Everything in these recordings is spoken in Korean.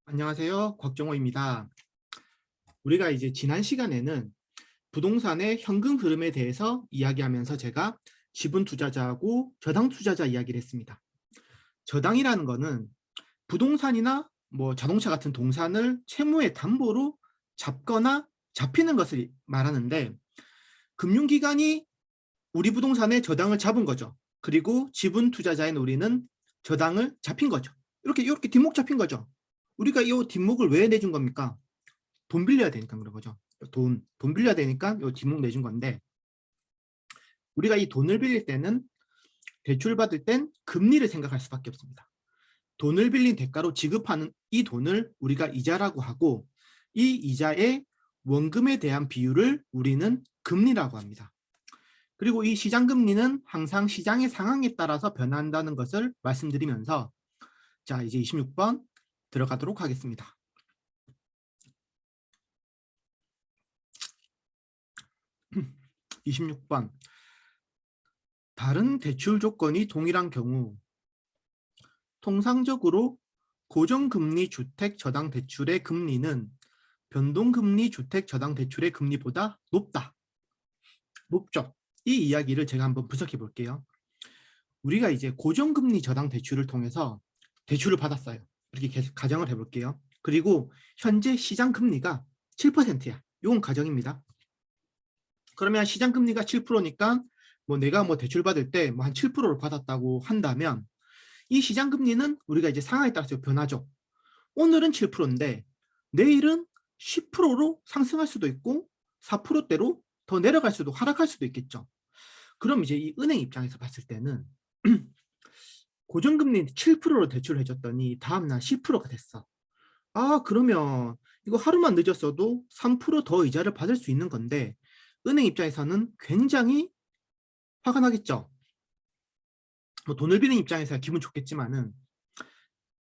안녕하세요. 곽정호입니다. 우리가 이제 지난 시간에는 부동산의 현금 흐름에 대해서 이야기하면서 제가 지분 투자자하고 저당 투자자 이야기를 했습니다. 저당이라는 거는 부동산이나 뭐 자동차 같은 동산을 채무의 담보로 잡거나 잡히는 것을 말하는데, 금융기관이 우리 부동산에 저당을 잡은 거죠. 그리고 지분 투자자인 우리는 저당을 잡힌 거죠. 이렇게 뒷목 잡힌 거죠. 우리가 이 뒷목을 왜 내준 겁니까? 돈 빌려야 되니까 그런 거죠. 돈 빌려야 되니까 요 뒷목 내준 건데, 우리가 이 돈을 빌릴 때는, 대출 받을 땐 금리를 생각할 수밖에 없습니다. 돈을 빌린 대가로 지급하는 이 돈을 우리가 이자라고 하고, 이 이자의 원금에 대한 비율을 우리는 금리라고 합니다. 그리고 이 시장금리는 항상 시장의 상황에 따라서 변한다는 것을 말씀드리면서, 자, 이제 26번 들어가도록 하겠습니다. 26번. 다른 대출 조건이 동일한 경우 통상적으로 고정금리 주택 저당 대출의 금리는 변동금리 주택 저당 대출의 금리보다 높죠. 이 이야기를 제가 한번 분석해 볼게요. 우리가 이제 고정금리 저당 대출을 통해서 대출을 받았어요. 이렇게 계속 가정을 해볼게요. 그리고 현재 시장 금리가 7%야. 이건 가정입니다. 그러면 시장 금리가 7%니까 뭐 내가 뭐 대출 받을 때 뭐 한 7%를 받았다고 한다면, 이 시장 금리는 우리가 이제 상황에 따라서 변하죠. 오늘은 7%인데 내일은 10%로 상승할 수도 있고 4%대로 더 내려갈 수도, 하락할 수도 있겠죠. 그럼 이제 이 은행 입장에서 봤을 때는 고정금리 7%로 대출을 해줬더니 다음날 10%가 됐어. 아, 그러면 이거 하루만 늦었어도 3%더 이자를 받을 수 있는 건데, 은행 입장에서는 굉장히 화가 나겠죠. 뭐 돈을 빌린 입장에서 기분 좋겠지만은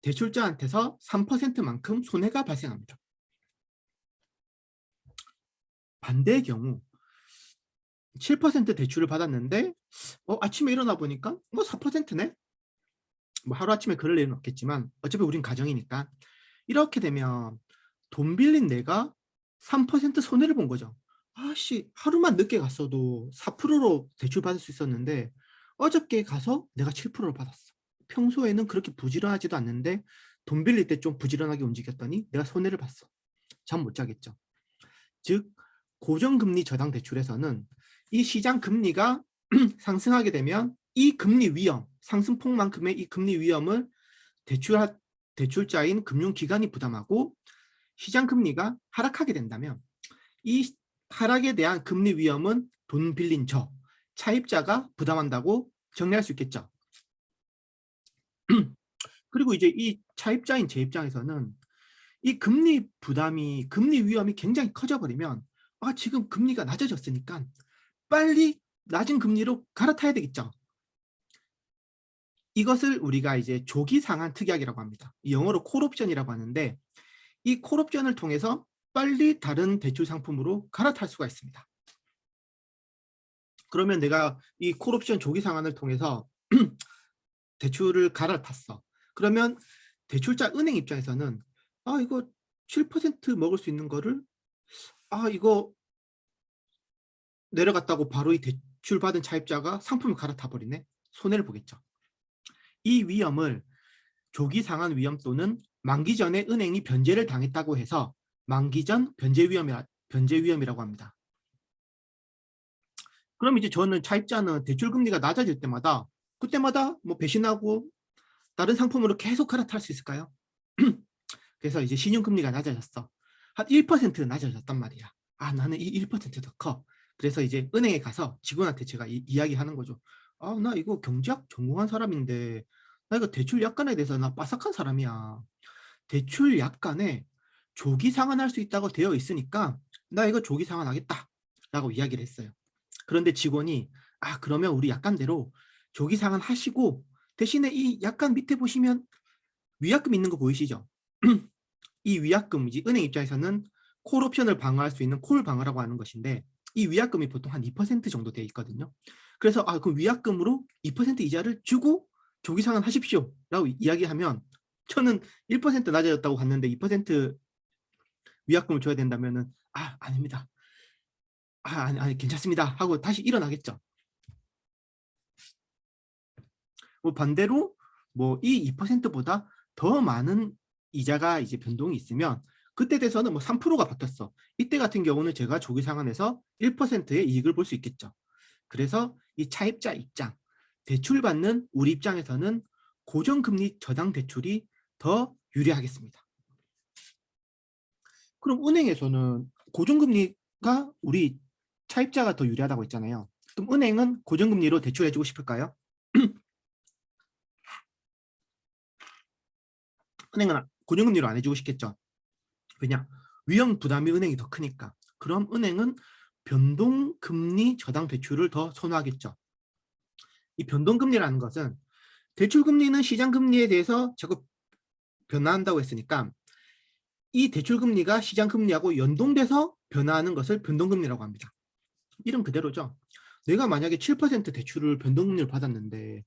대출자한테서 3%만큼 손해가 발생합니다. 반대의 경우 7% 대출을 받았는데 아침에 일어나 보니까 4%네? 뭐 하루아침에 그럴 일은 없겠지만 어차피 우린 가정이니까, 이렇게 되면 돈 빌린 내가 3% 손해를 본 거죠. 아씨, 하루만 늦게 갔어도 4%로 대출 받을 수 있었는데 어저께 가서 내가 7%를 받았어. 평소에는 그렇게 부지런하지도 않는데 돈 빌릴 때 좀 부지런하게 움직였더니 내가 손해를 봤어. 잠 못 자겠죠. 즉, 고정금리 저당 대출에서는 이 시장 금리가 상승하게 되면 이 금리 위험, 상승폭만큼의 이 금리 위험을 대출자인 금융기관이 부담하고, 시장 금리가 하락하게 된다면 이 하락에 대한 금리 위험은 돈 빌린 차입자가 부담한다고 정리할 수 있겠죠. 그리고 이제 이 차입자인 제 입장에서는 이 금리 부담이, 금리 위험이 굉장히 커져버리면, 지금 금리가 낮아졌으니까 빨리 낮은 금리로 갈아타야 되겠죠. 이것을 우리가 이제 조기 상한 특약이라고 합니다. 영어로 콜옵션이라고 하는데, 이 콜옵션을 통해서 빨리 다른 대출 상품으로 갈아탈 수가 있습니다. 그러면 내가 이 콜옵션 조기 상한을 통해서 대출을 갈아탔어. 그러면 대출자 은행 입장에서는 이거 7% 먹을 수 있는 거를 이거 내려갔다고 바로 이 대출 받은 차입자가 상품을 갈아타 버리네. 손해를 보겠죠. 이 위험을 조기 상한 위험 또는 만기 전에 은행이 변제를 당했다고 해서 만기전 변제 위험이라고 합니다. 그럼 이제 저는 차입자는 대출 금리가 낮아질 때마다 그때마다 뭐 배신하고 다른 상품으로 계속 갈아탈 수 있을까요? 그래서 이제 신용금리가 낮아졌어. 한 1% 낮아졌단 말이야. 나는 이 1% 더 커. 그래서 이제 은행에 가서 직원한테 제가 이야기하는 거죠. 나 이거 경제학 전공한 사람인데 나 이거 대출 약관에 대해서 나 빠삭한 사람이야. 대출 약관에 조기 상환할 수 있다고 되어 있으니까 나 이거 조기 상환하겠다 라고 이야기를 했어요. 그런데 직원이 그러면 우리 약관대로 조기 상환하시고, 대신에 이 약관 밑에 보시면 위약금 있는 거 보이시죠? 이 위약금이지, 은행 입장에서는 콜옵션을 방어할 수 있는 콜 방어라고 하는 것인데, 이 위약금이 보통 한 2% 정도 돼 있거든요. 그래서 그 위약금으로 2% 이자를 주고 조기 상환하십시오 라고 이야기하면 저는 1% 낮아졌다고 갔는데 2% 위약금을 줘야 된다면은 아닙니다. 아니 괜찮습니다 하고 다시 일어나겠죠. 뭐 반대로 뭐 이 2%보다 더 많은 이자가 이제 변동이 있으면 그때 돼서는 뭐 3%가 바뀌었어. 이때 같은 경우는 제가 조기 상환에서 1%의 이익을 볼 수 있겠죠. 그래서 이 차입자 입장, 대출받는 우리 입장에서는 고정금리 저당 대출이 더 유리하겠습니다. 그럼 은행에서는 고정금리가 우리 차입자가 더 유리하다고 했잖아요. 그럼 은행은 고정금리로 대출해주고 싶을까요? 은행은 고정금리로 안 해주고 싶겠죠. 왜냐? 위험 부담이 은행이 더 크니까. 그럼 은행은 변동금리 저당 대출을 더 선호하겠죠. 이 변동금리라는 것은 대출금리는 시장금리에 대해서 자꾸 변화한다고 했으니까 이 대출금리가 시장금리하고 연동돼서 변화하는 것을 변동금리라고 합니다. 이름 그대로죠. 내가 만약에 7% 대출을 변동금리를 받았는데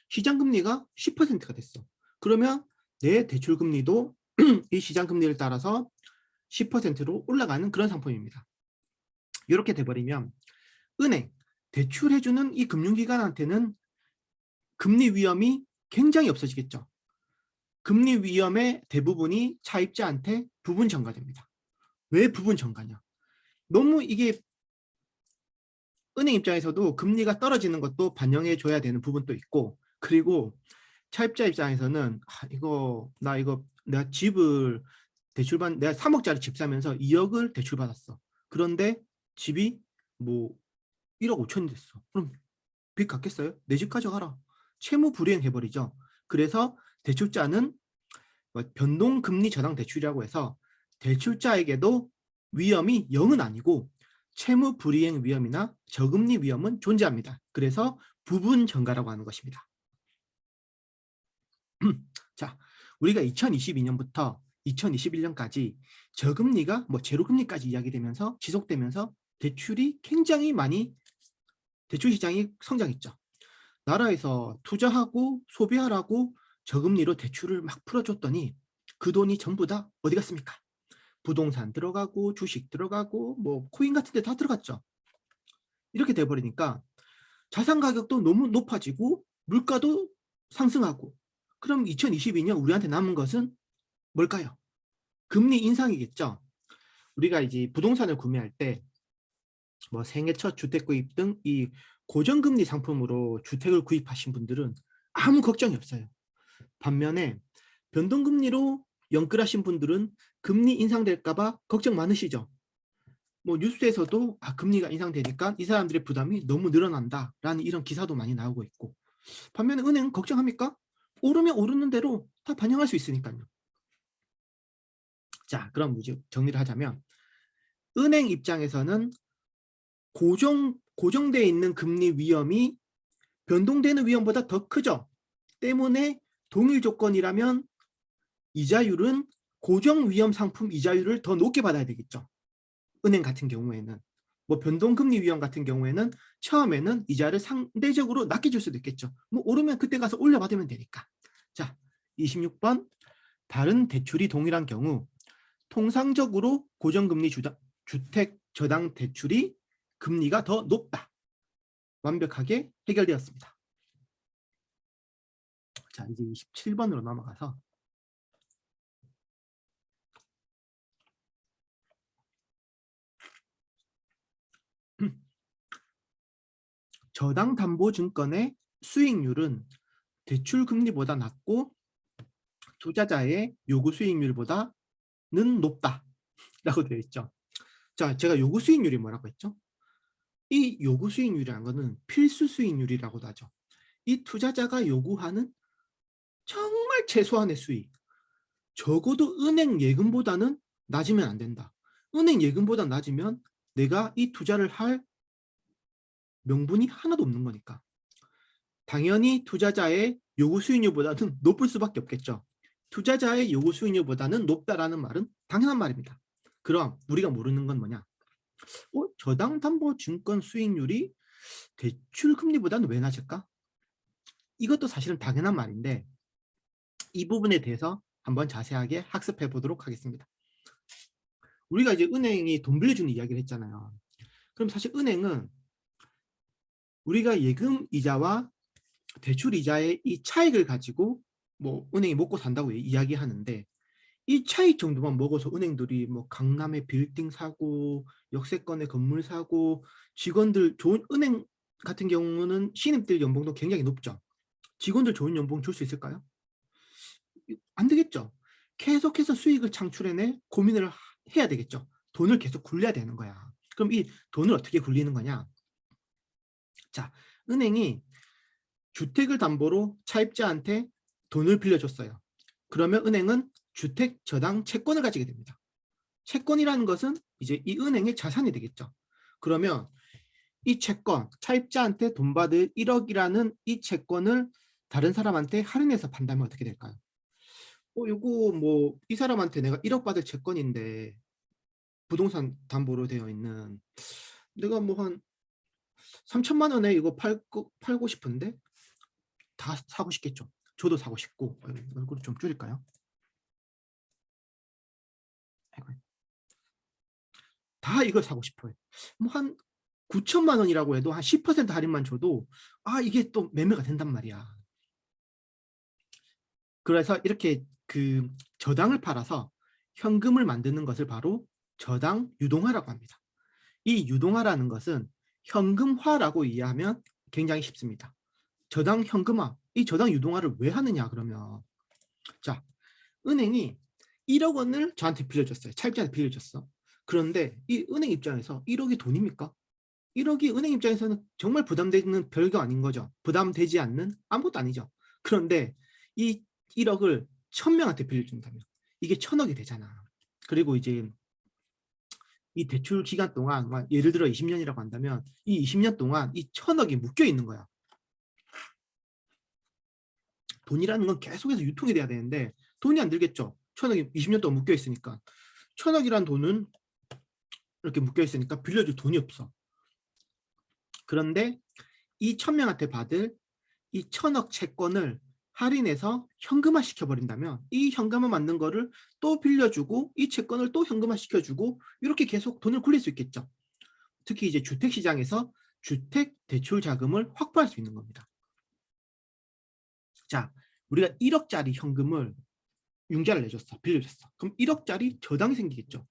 시장금리가 10%가 됐어. 그러면 내 대출금리도 이 시장금리를 따라서 10%로 올라가는 그런 상품입니다. 이렇게 돼버리면 은행, 대출해주는 이 금융기관한테는 금리 위험이 굉장히 없어지겠죠. 금리 위험의 대부분이 차입자한테 부분 전가됩니다. 왜 부분 전가냐? 너무 이게 은행 입장에서도 금리가 떨어지는 것도 반영해 줘야 되는 부분도 있고, 그리고 차입자 입장에서는 이거 내가 집을 내가 3억짜리 집 사면서 2억을 대출받았어. 그런데 집이 뭐 1억 5천이 됐어. 그럼 빚 갚겠어요? 내 집 가져가라. 채무 불이행 해버리죠. 그래서 대출자는 변동금리 저당 대출이라고 해서 대출자에게도 위험이 0은 아니고 채무 불이행 위험이나 저금리 위험은 존재합니다. 그래서 부분 전가라고 하는 것입니다. 자, 우리가 2022년부터 2021년까지 저금리가 제로금리까지 이야기되면서 지속되면서 대출이 굉장히 많이 대출 시장이 성장했죠. 나라에서 투자하고 소비하라고 저금리로 대출을 막 풀어줬더니 그 돈이 전부 다 어디 갔습니까? 부동산 들어가고 주식 들어가고 뭐 코인 같은 데 다 들어갔죠. 이렇게 돼버리니까 자산 가격도 너무 높아지고 물가도 상승하고, 그럼 2022년 우리한테 남은 것은 뭘까요? 금리 인상이겠죠. 우리가 이제 부동산을 구매할 때 뭐 생애 첫 주택 구입 등 이 고정금리 상품으로 주택을 구입하신 분들은 아무 걱정이 없어요. 반면에 변동금리로 연끌하신 분들은 금리 인상될까봐 걱정 많으시죠. 뭐 뉴스에서도 금리가 인상되니까 이 사람들의 부담이 너무 늘어난다라는 이런 기사도 많이 나오고 있고, 반면에 은행은 걱정합니까? 오르면 오르는 대로 다 반영할 수 있으니까요. 자, 그럼 정리를 하자면 은행 입장에서는 고정되어 있는 금리 위험이 변동되는 위험보다 더 크죠. 때문에 동일 조건이라면 이자율은 고정 위험 상품 이자율을 더 높게 받아야 되겠죠. 은행 같은 경우에는 뭐 변동금리 위험 같은 경우에는 처음에는 이자를 상대적으로 낮게 줄 수도 있겠죠. 뭐 오르면 그때 가서 올려받으면 되니까. 자, 26번 다른 대출이 동일한 경우 통상적으로 고정금리 주택 저당 대출이 금리가 더 높다. 완벽하게 해결되었습니다. 자, 이제 27번으로 넘어가서 저당담보증권의 수익률은 대출 금리보다 낮고 투자자의 요구 수익률보다는 높다라고 되어 있죠. 자, 제가 요구 수익률이 뭐라고 했죠? 이 요구 수익률이라는 것은 필수 수익률이라고도 하죠. 이 투자자가 요구하는 정말 최소한의 수익. 적어도 은행 예금보다는 낮으면 안 된다. 은행 예금보다 낮으면 내가 이 투자를 할 명분이 하나도 없는 거니까. 당연히 투자자의 요구 수익률보다는 높을 수밖에 없겠죠. 투자자의 요구 수익률보다는 높다라는 말은 당연한 말입니다. 그럼 우리가 모르는 건 뭐냐? 저당담보증권 수익률이 대출 금리보다는 왜 낮을까? 이것도 사실은 당연한 말인데 이 부분에 대해서 한번 자세하게 학습해 보도록 하겠습니다. 우리가 이제 은행이 돈 빌려주는 이야기를 했잖아요. 그럼 사실 은행은 우리가 예금 이자와 대출 이자의 이 차익을 가지고 뭐 은행이 먹고 산다고 이야기하는데, 이 차익 정도만 먹어서 은행들이 뭐 강남에 빌딩 사고 역세권에 건물 사고 직원들 좋은, 은행 같은 경우는 신입들 연봉도 굉장히 높죠. 직원들 좋은 연봉 줄 수 있을까요? 안 되겠죠. 계속해서 수익을 창출해내 고민을 해야 되겠죠. 돈을 계속 굴려야 되는 거야. 그럼 이 돈을 어떻게 굴리는 거냐? 자, 은행이 주택을 담보로 차입자한테 돈을 빌려줬어요. 그러면 은행은 주택 저당 채권을 가지게 됩니다. 채권이라는 것은 이제 이 은행의 자산이 되겠죠. 그러면 이 채권, 차입자한테 돈 받을 1억이라는 이 채권을 다른 사람한테 할인해서 판다면 어떻게 될까요? 이거 뭐 이 사람한테 내가 1억 받을 채권인데 부동산 담보로 되어 있는, 내가 뭐 한 3천만 원에 이거 팔고 싶은데 다 사고 싶겠죠. 저도 사고 싶고. 얼굴 좀 줄일까요? 다 이걸 사고 싶어요. 뭐 한 9천만 원이라고 해도 한 10% 할인만 줘도 이게 또 매매가 된단 말이야. 그래서 이렇게 그 저당을 팔아서 현금을 만드는 것을 바로 저당 유동화라고 합니다. 이 유동화라는 것은 현금화라고 이해하면 굉장히 쉽습니다. 저당 현금화, 이 저당 유동화를 왜 하느냐 그러면, 자, 은행이 1억 원을 저한테 빌려줬어요. 차입자한테 빌려줬어. 그런데 이 은행 입장에서 1억이 돈입니까? 1억이 은행 입장에서는 정말 부담되는 별거 아닌 거죠. 부담되지 않는 아무것도 아니죠. 그런데 이 1억을 1000명한테 빌려준다면 이게 1000억이 되잖아. 그리고 이제 이 대출 기간 동안 예를 들어 20년이라고 한다면 이 20년 동안 이 1000억이 묶여 있는 거야. 돈이라는 건 계속해서 유통이 돼야 되는데 돈이 안 들겠죠. 1000억이 20년 동안 묶여 있으니까. 1000억이란 돈은 이렇게 묶여 있으니까 빌려줄 돈이 없어. 그런데 이 1000명한테 받을 이 1000억 채권을 할인해서 현금화 시켜버린다면 이 현금화 만든 거를 또 빌려주고 이 채권을 또 현금화 시켜주고 이렇게 계속 돈을 굴릴 수 있겠죠. 특히 이제 주택시장에서 주택 대출 자금을 확보할 수 있는 겁니다. 자, 우리가 1억짜리 현금을 융자를 내줬어. 빌려줬어. 그럼 1억짜리 저당이 생기겠죠.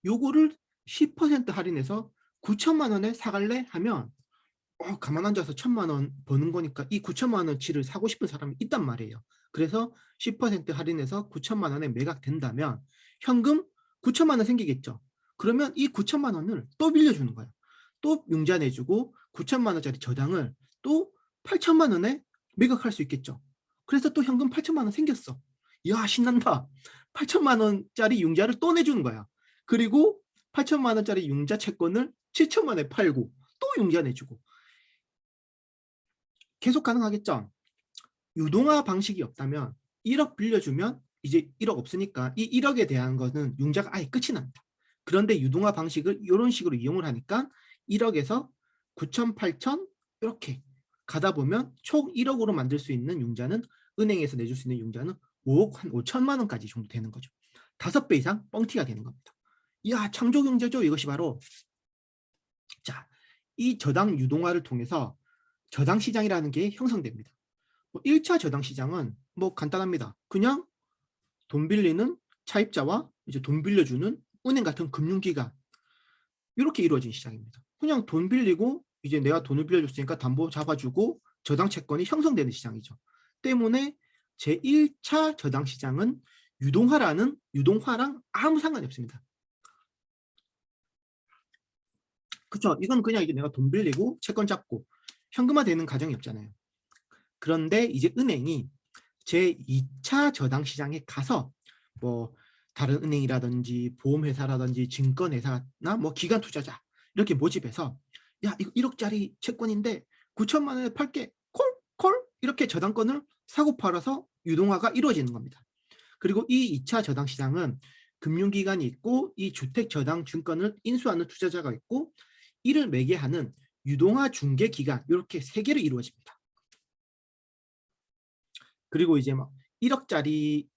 요거를 10% 할인해서 9천만 원에 사갈래? 하면 가만 앉아서 1000만 원 버는 거니까 이 9천만 원치를 사고 싶은 사람이 있단 말이에요. 그래서 10% 할인해서 9천만 원에 매각된다면 현금 9천만 원 생기겠죠. 그러면 이 9천만 원을 또 빌려주는 거예요. 또 융자 내주고 9천만 원짜리 저당을 또 8천만 원에 매각할 수 있겠죠. 그래서 또 현금 8천만 원 생겼어. 이야, 신난다. 8천만 원짜리 융자를 또 내주는 거야. 그리고 8천만 원짜리 융자 채권을 7천만 원에 팔고 또 융자 내주고. 계속 가능하겠죠. 유동화 방식이 없다면 1억 빌려주면 이제 1억 없으니까 이 1억에 대한 거는 융자가 아예 끝이 납니다. 그런데 유동화 방식을 이런 식으로 이용을 하니까 1억에서 9천, 8천 이렇게 가다 보면 총 1억으로 만들 수 있는 융자는, 은행에서 내줄 수 있는 융자는 5억 한 5천만 원까지 정도 되는 거죠. 5배 이상 뻥튀가 되는 겁니다. 이야, 창조 경제죠. 이것이 바로. 자, 이 저당 유동화를 통해서 저당 시장이라는 게 형성됩니다. 1차 저당 시장은 뭐 간단합니다. 그냥 돈 빌리는 차입자와 이제 돈 빌려주는 은행 같은 금융기관, 이렇게 이루어진 시장입니다. 그냥 돈 빌리고 이제 내가 돈을 빌려줬으니까 담보 잡아주고 저당 채권이 형성되는 시장이죠. 때문에 제1차 저당 시장은 유동화랑 아무 상관이 없습니다. 그렇죠. 이건 그냥 이제 내가 돈 빌리고 채권 잡고 현금화 되는 과정이 없잖아요. 그런데 이제 은행이 제2차 저당 시장에 가서 뭐 다른 은행이라든지 보험회사라든지 증권회사나 뭐 기관 투자자 이렇게 모집해서, 야, 이거 1억짜리 채권인데 9천만 원에 팔게, 콜 이렇게 저당권을 사고 팔아서 유동화가 이루어지는 겁니다. 그리고 이 2차 저당 시장은 금융기관이 있고 이 주택 저당 증권을 인수하는 투자자가 있고 이를 매개하는 유동화 중개기관, 이렇게 3개로 이루어집니다. 그리고 이제 막 1억짜리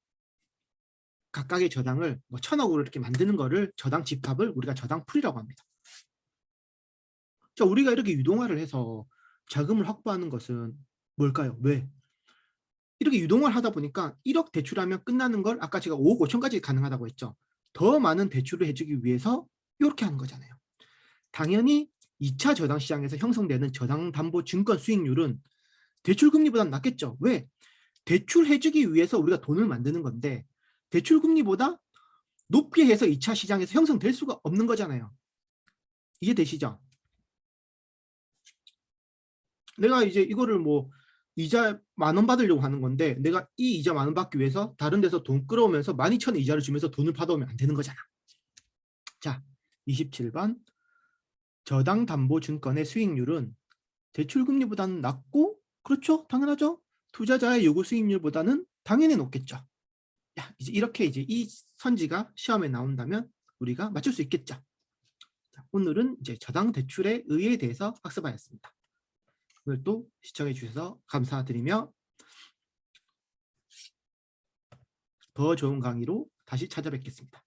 각각의 저당을 뭐 1,000억으로 이렇게 만드는 거를 저당 집합을 우리가 저당풀이라고 합니다. 자, 우리가 이렇게 유동화를 해서 자금을 확보하는 것은 뭘까요? 왜? 이렇게 유동화를 하다 보니까 1억 대출하면 끝나는 걸 아까 제가 5억 5천까지 가능하다고 했죠. 더 많은 대출을 해주기 위해서 이렇게 하는 거잖아요. 당연히 2차 저당 시장에서 형성되는 저당담보증권 수익률은 대출금리보다 낮겠죠. 왜? 대출해주기 위해서 우리가 돈을 만드는 건데 대출금리보다 높게 해서 2차 시장에서 형성될 수가 없는 거잖아요. 이해되시죠? 내가 이제 이거를 뭐 이자 10,000원 받으려고 하는 건데 내가 이 이자 10,000원 받기 위해서 다른 데서 돈 끌어오면서 12,000원 이자를 주면서 돈을 받아오면 안 되는 거잖아. 자, 27번 저당담보증권의 수익률은 대출금리보다는 낮고 그렇죠? 당연하죠? 투자자의 요구 수익률보다는 당연히 높겠죠. 야, 이제 이렇게 이제 이 선지가 시험에 나온다면 우리가 맞출 수 있겠죠. 자, 오늘은 이제 저당 대출의 의의에 대해서 학습하였습니다. 오늘도 시청해 주셔서 감사드리며 더 좋은 강의로 다시 찾아뵙겠습니다.